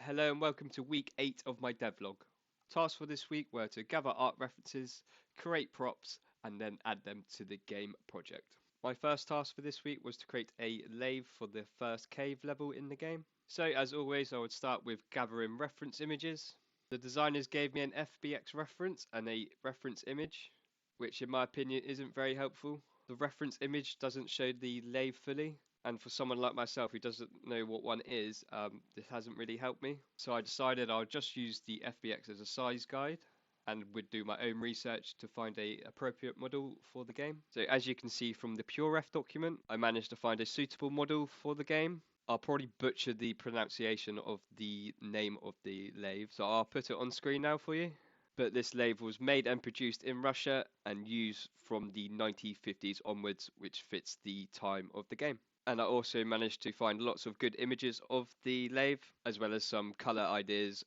Hello and welcome to week 8 of my devlog. Tasks for this week were to gather art references, create props, and then add them to the game project. My first task for this week was to create a lathe for the first cave level in the game. So as always, I would start with gathering reference images. The designers gave me an FBX reference and a reference image, which in my opinion isn't very helpful. The reference image doesn't show the lathe fully, and for someone like myself who doesn't know what one is, this hasn't really helped me. So I decided I'll just use the FBX as a size guide and would do my own research to find a appropriate model for the game. So as you can see from the PureRef document, I managed to find a suitable model for the game. I'll probably butcher the pronunciation of the name of the lathe, so I'll put it on screen now for you. But this lathe was made and produced in Russia and used from the 1950s onwards, which fits the time of the game. And I also managed to find lots of good images of the lathe, as well as some color ideas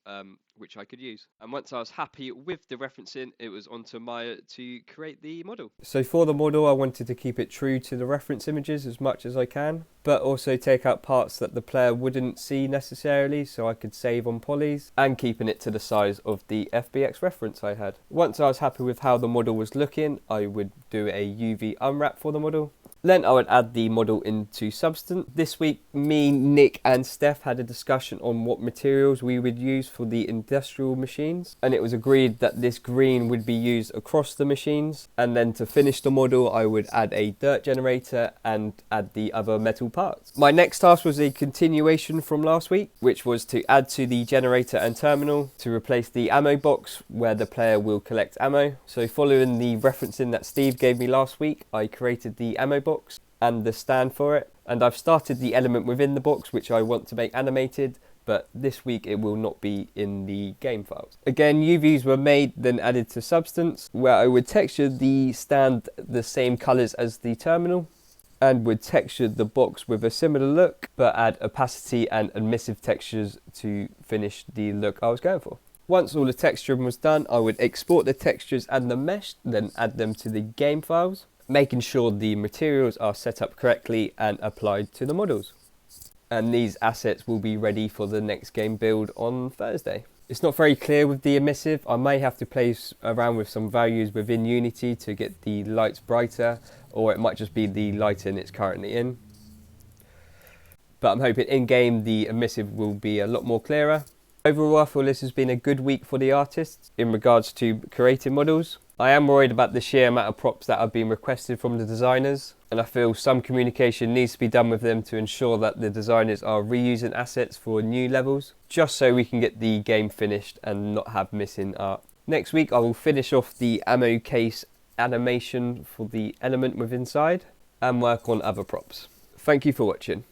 which I could use. And once I was happy with the referencing, it was on to Maya to create the model. So for the model, I wanted to keep it true to the reference images as much as I can, but also take out parts that the player wouldn't see necessarily, so I could save on polys, and keeping it to the size of the FBX reference I had. Once I was happy with how the model was looking, I would do a UV unwrap for the model. Then I would add the model into Substance. This week, me, Nick and Steph had a discussion on what materials we would use for the industrial machines. And it was agreed that this green would be used across the machines. And then to finish the model, I would add a dirt generator and add the other metal parts. My next task was a continuation from last week, which was to add to the generator and terminal to replace the ammo box where the player will collect ammo. So following the referencing that Steve gave me last week, I created the ammo box and the stand for it, and I've started the element within the box which I want to make animated, but this week it will not be in the game files. Again, UVs were made then added to Substance, where I would texture the stand the same colours as the terminal and would texture the box with a similar look but add opacity and emissive textures to finish the look I was going for. Once all the texturing was done, I would export the textures and the mesh, then add them to the game files, making sure the materials are set up correctly and applied to the models. And these assets will be ready for the next game build on Thursday. It's not very clear with the emissive. I may have to play around with some values within Unity to get the lights brighter, or it might just be the lighting it's currently in. But I'm hoping in-game the emissive will be a lot more clearer. Overall, I feel this has been a good week for the artists in regards to creating models. I am worried about the sheer amount of props that have been requested from the designers, and I feel some communication needs to be done with them to ensure that the designers are reusing assets for new levels, just so we can get the game finished and not have missing art. Next week I will finish off the ammo case animation for the element within inside and work on other props. Thank you for watching.